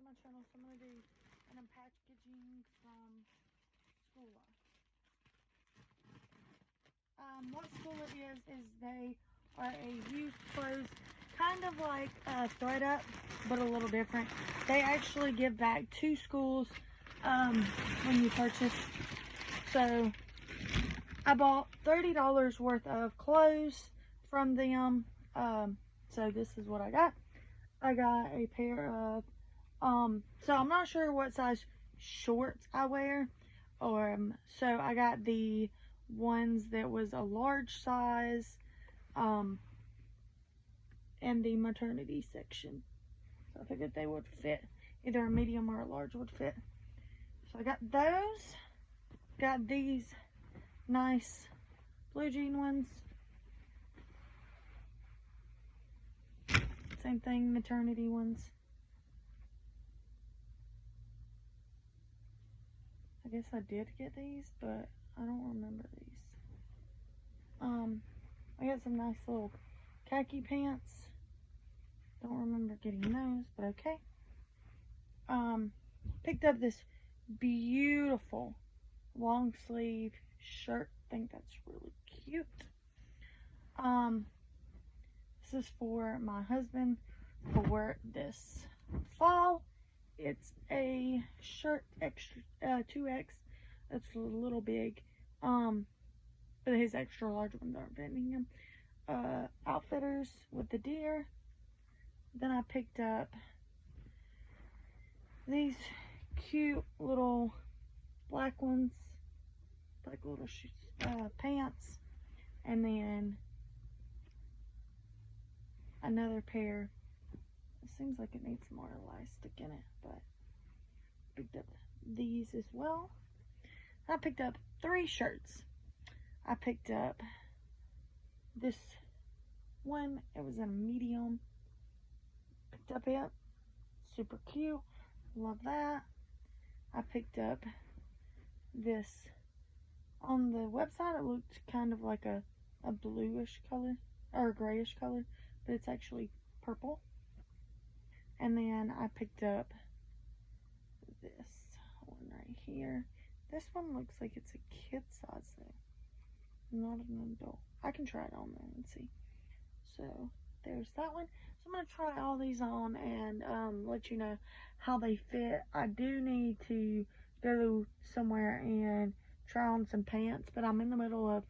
my channel, so I'm going to do an unpackaging from Schoola. What Schoola is they are a used clothes, kind of like Thread Up, but a little different. They actually give back to schools when you purchase. So I bought $30 worth of clothes from them. So this is what I got. I got a pair of, so I'm not sure what size shorts I wear. So I got the ones that was a large size, in the maternity section. So I figured they would fit. Either a medium or a large would fit. So I got those. Got these nice blue jean ones. Same thing, maternity ones. I guess I did get these, but I don't remember these. I got some nice little khaki pants. Don't remember getting those, but okay. Picked up this beautiful long sleeve shirt. I think that's really cute. This is for my husband for this fall. It's a shirt extra 2X. It's a little big. But his extra large ones aren't fitting him. Outfitters with the deer. Then I picked up these cute little black ones, like little pants, and then another pair. It seems like it needs more elastic in it, but picked up these as well. I picked up 3 shirts. I picked up this one. It was in a medium. Picked up it. Super cute. Love that. I picked up this. On the website, it looked kind of like a bluish color, or a grayish color, but it's actually purple. And then I picked up this one right here. This one looks like it's a kid size though, not an adult. I can try it on there and see. So there's that one. So I'm gonna try all these on and let you know how they fit. I do need to go somewhere and try on some pants, but I'm in the middle of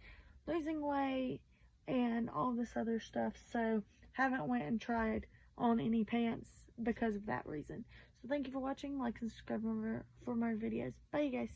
losing weight and all this other stuff, so haven't went and tried on any pants because of that reason. So thank you for watching. Like and subscribe for more videos. Bye, you guys.